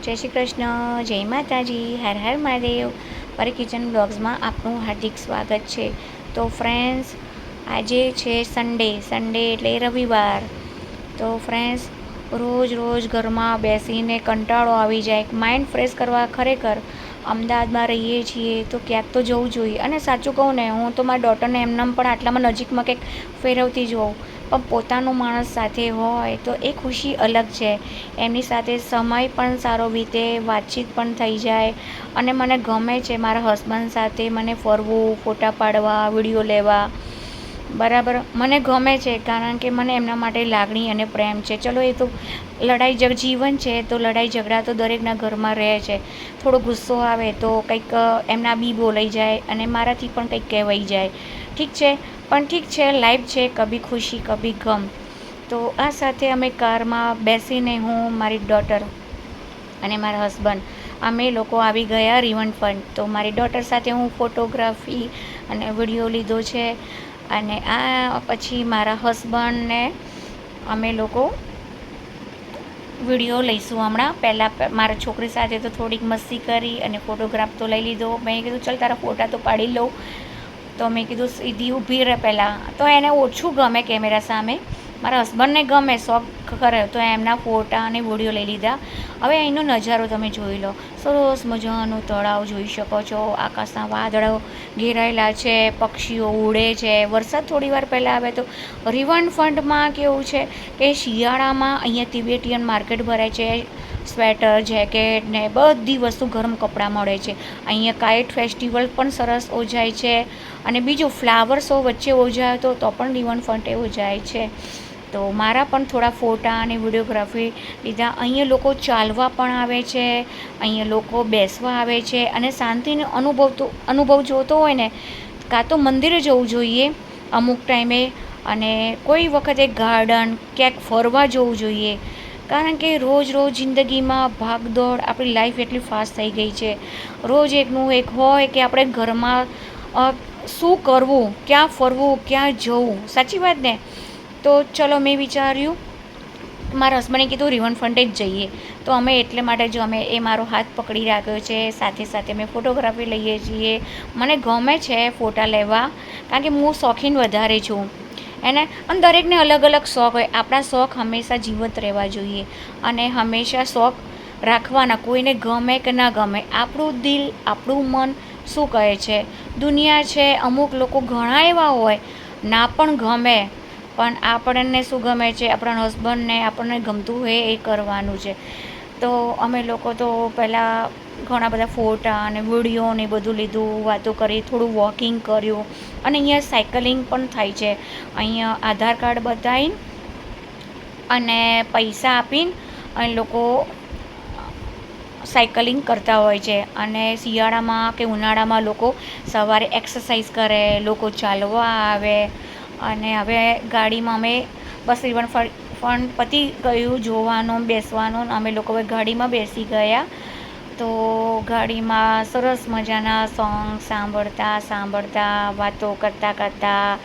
જય શ્રી કૃષ્ણ, જય માતાજી, હર હર મહાદેવ. પરી કિચન બ્લોગ્સમાં આપનું હાર્દિક સ્વાગત છે. તો ફ્રેન્ડ્સ, આજે છે સન્ડે એટલે રવિવાર. તો ફ્રેન્ડ્સ, રોજ ઘરમાં બેસીને કંટાળો આવી જાય. માઇન્ડ ફ્રેશ કરવા ખરેખર અમદાવાદમાં રહીએ છીએ તો ક્યાંક તો જવું જોઈએ. અને સાચું કહું ને, હું તો મારા ડોટરને એમનામ પણ આટલામાં નજીકમાં કંઈક ફેરવતી જોઉં. પણ પોતાનો માણસ સાથે હોય તો એ ખુશી અલગ છે. એમની સાથે સમય પણ સારો વીતે, વાતચીત પણ થઈ જાય. અને મને ગમે છે મારા હસબન્ડ સાથે મને ફરવું, ફોટા પાડવા, વિડીયો લેવા. બરાબર, મને ગમે છે કારણ કે મને એમના માટે લાગણી અને પ્રેમ છે. ચલો, એ તો જીવન છે તો લડાઈ ઝઘડા તો દરેકના ઘરમાં રહે છે. થોડો ગુસ્સો આવે તો કંઈક એમના બી બોલાઈ જાય અને મારાથી પણ કંઈક કહેવાઈ જાય. ઠીક છે, પણ ઠીક છે, લાઈફ છે, કભી ખુશી કભી ગમ. તો આ સાથે અમે કારમાં બેસીને, હું, મારી ડોટર અને મારા હસબન્ડ, અમે લોકો આવી ગયા રિવરફ્રન્ટ. તો મારી ડોટર સાથે હું ફોટોગ્રાફી અને વિડીયો લીધો છે. અને આ પછી મારા હસબન્ડને અમે લોકો વિડીયો લઈશું હમણાં. પહેલાં મારા છોકરી સાથે તો થોડીક મસ્તી કરી અને ફોટોગ્રાફ તો લઈ લીધો. મેં કીધું ચાલ તારા ફોટા તો પાડી લઉં. તો મેં કીધું સીધી ઊભી રહે પહેલાં. તો એને ઓછું ગમે કેમેરા સામે, મારા હસબન્ડને ગમે, શોખ કરે. તો એમના ફોટા અને વિડીયો લઈ લીધા. હવે અહીંનો નજારો તમે જોઈ લો. સરસ મજાનું તળાવ જોઈ શકો છો. આકાશના વાદળો ઘેરાયેલા છે, પક્ષીઓ ઉડે છે. વરસાદ થોડી વાર પહેલાં આવે તો રિવરફ્રન્ટમાં કેવું છે કે શિયાળામાં અહીંયા તિબેટિયન માર્કેટ ભરાય છે. સ્વેટર, જેકેટ ને બધી વસ્તુ, ગરમ કપડાં મળે છે. અહીંયા કાઇટ ફેસ્ટિવલ પણ સરસ યોજાય છે. અને બીજું, ફ્લાવર શો વચ્ચે યોજાયો તો પણ રિવરફ્રન્ટે યોજાય છે. તો મારા પણ થોડા ફોટા અને વિડીયોગ્રાફી લીધા. અહીંયા લોકો ચાલવા પણ આવે છે, અહીંયા લોકો બેસવા આવે છે. અને શાંતિનો અનુભવ જોતો હોય ને, કાં તો મંદિરે જવું જોઈએ અમુક ટાઈમે, અને કોઈ વખતે ગાર્ડન ક્યાંક ફરવા જવું જોઈએ. કારણ કે રોજ જિંદગીમાં ભાગદોડ, આપણી લાઈફ એટલી ફાસ્ટ થઈ ગઈ છે. રોજ એકનું એક હોય કે આપણે ઘરમાં શું કરવું, ક્યાં ફરવું, ક્યાં જવું. સાચી વાત ને? તો ચલો, મેં વિચાર્યું, મારા હસબન્ડે કીધું રિવરફ્રન્ટે જ જઈએ. તો અમે એટલે માટે જો અમે એ મારો હાથ પકડી રાખ્યો છે. સાથે સાથે અમે ફોટોગ્રાફી લઈએ છીએ. મને ગમે છે ફોટા લેવા કારણ કે હું શોખીન વધારે છું એને. અને દરેકને અલગ અલગ શોખ હોય. આપણા શોખ હંમેશા જીવંત રહેવા જોઈએ અને હંમેશા શોખ રાખવાના. કોઈને ગમે કે ના ગમે, આપણું દિલ, આપણું મન શું કહે છે. દુનિયા છે, અમુક લોકો ઘણા એવા હોય ના પણ ગમે, પણ આપણને શું ગમે છે, આપણા હસબન્ડને આપણને ગમતું હોય એ કરવાનું છે. તો અમે લોકો તો પહેલાં ઘણા બધા ફોટા અને વિડીયો ને બધું લીધું, વાતો કરી, થોડું વોકિંગ કર્યું. અને અહીંયા સાયકલિંગ પણ થાય છે. અહીંયા આધાર કાર્ડ બતાવીને અને પૈસા આપીને અને લોકો સાયકલિંગ કરતા હોય છે. અને શિયાળામાં કે ઉનાળામાં લોકો સવારે એક્સરસાઇઝ કરે, લોકો ચાલવા આવે. અને હવે ગાડીમાં અમે બસ રિવરફ્રન્ટ પતી ગયું જોવાનું, બેસવાનું. અમે લોકો હવે ગાડીમાં બેસી ગયા. તો ગાડીમાં સરસ મજાના સોંગ સાંભળતા વાતો કરતાં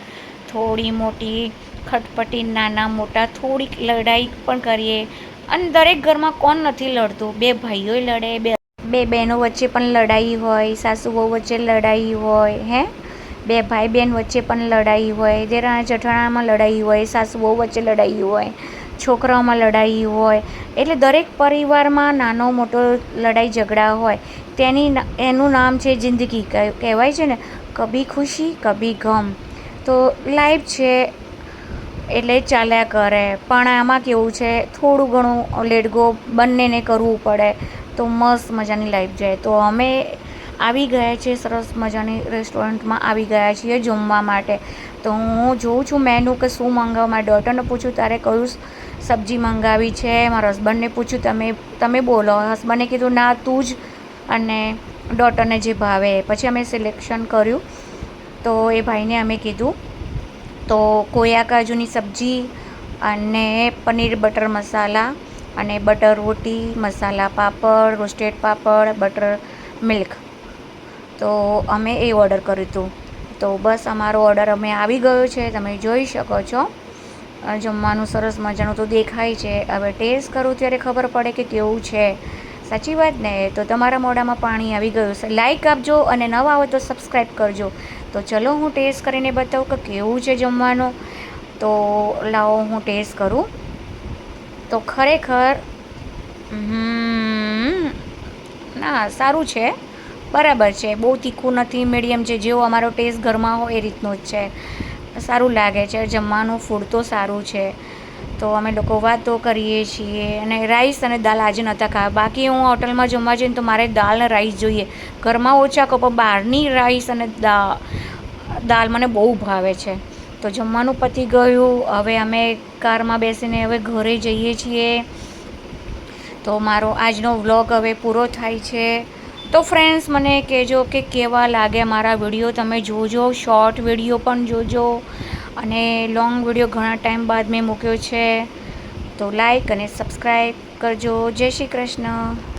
થોડી મોટી ખટપટી, નાના મોટા થોડીક લડાઈ પણ કરીએ. અને દરેક ઘરમાં કોણ નથી લડતું? બે ભાઈઓ લડે, બે બહેનો વચ્ચે પણ લડાઈ હોય, સાસુ વહુ વચ્ચે લડાઈ હોય, બે ભાઈ બહેન વચ્ચે પણ લડાઈ હોય, દેરાણા જેઠાણામાં લડાઈ હોય, સાસુ વહુ વચ્ચે લડાઈ હોય, છોકરાઓમાં લડાઈ હોય. એટલે દરેક પરિવારમાં નાનો મોટો લડાઈ ઝઘડા હોય. એનું નામ છે જિંદગી. કહેવાય છે ને, કભી ખુશી કભી ગમ. તો લાઈફ છે એટલે ચાલ્યા કરે. પણ આમાં કેવું છે, થોડું ઘણું લેટ ગો બંનેને કરવું પડે તો મસ્ત મજાની લાઈફ જાય. તો અમે આવી ગયા છીએ, સરસ મજાની રેસ્ટોરન્ટમાં આવી ગયા છીએ જમવા માટે. તો હું જોઉં છું મેનુ કે શું મંગાવું. મારી ડોટરને પૂછું તારે કયું સબ્જી મંગાવી છે. મારા હસબન્ડને પૂછ્યું તમે બોલો. હસબન્ડે કીધું ના, તું જ, અને ડોટરને જે ભાવે. પછી અમે સિલેક્શન કર્યું. તો એ ભાઈને અમે કીધું તો કોયા કાજુની સબ્જી અને પનીર બટર મસાલા અને બટર રોટી, મસાલા પાપડ, રોસ્ટેડ પાપડ, બટર મિલ્ક. તો અમે એ ઓર્ડર કર્યું હતું. તો બસ અમારો ઓર્ડર અમે આવી ગયો છે, તમે જોઈ શકો છો. જમવાનું સરસ મજાનું તો દેખાય છે. હવે ટેસ્ટ કરું ત્યારે ખબર પડે કે કેવું છે. સાચી વાત ને? તો તમારા મોઢામાં પાણી આવી ગયું છે. લાઈક આપજો અને નવા આવો તો સબસ્ક્રાઈબ કરજો. તો ચલો હું ટેસ્ટ કરીને બતાવું કે કેવું છે જમવાનું. તો લાવો હું ટેસ્ટ કરું. તો ખરેખર ના સારું છે, બરાબર છે. બહુ તીખું નથી, મીડિયમ છે. જેવો અમારો ટેસ્ટ ઘરમાં હોય એ રીતનું જ છે. સારું લાગે છે જમવાનું, ફૂડ તો સારું છે. તો અમે લોકો વાતો કરીએ છીએ. અને રાઈસ અને દાળ આજે નહોતા ખાવા. બાકી હું હોટલમાં જમવા જઈને તો મારે દાળ ને રાઈસ જોઈએ. ઘરમાં ઓછા ખાઉં પણ બહારની રાઈસ અને દાળ મને બહુ ભાવે છે. તો જમવાનું પતી ગયું. હવે અમે કારમાં બેસીને હવે ઘરે જઈએ છીએ. તો મારો આજનો વ્લોગ હવે પૂરો થાય છે. તો ફ્રેન્ડ્સ મને કહેજો કે કેવા લાગે મારા વિડીયો. તમે જોજો, શોર્ટ વિડીયો પણ જોજો અને લોંગ વિડીયો ઘણા ટાઈમ બાદ મેં મૂક્યો છે. તો લાઈક અને સબસ્ક્રાઈબ કરજો. જય શ્રી કૃષ્ણ.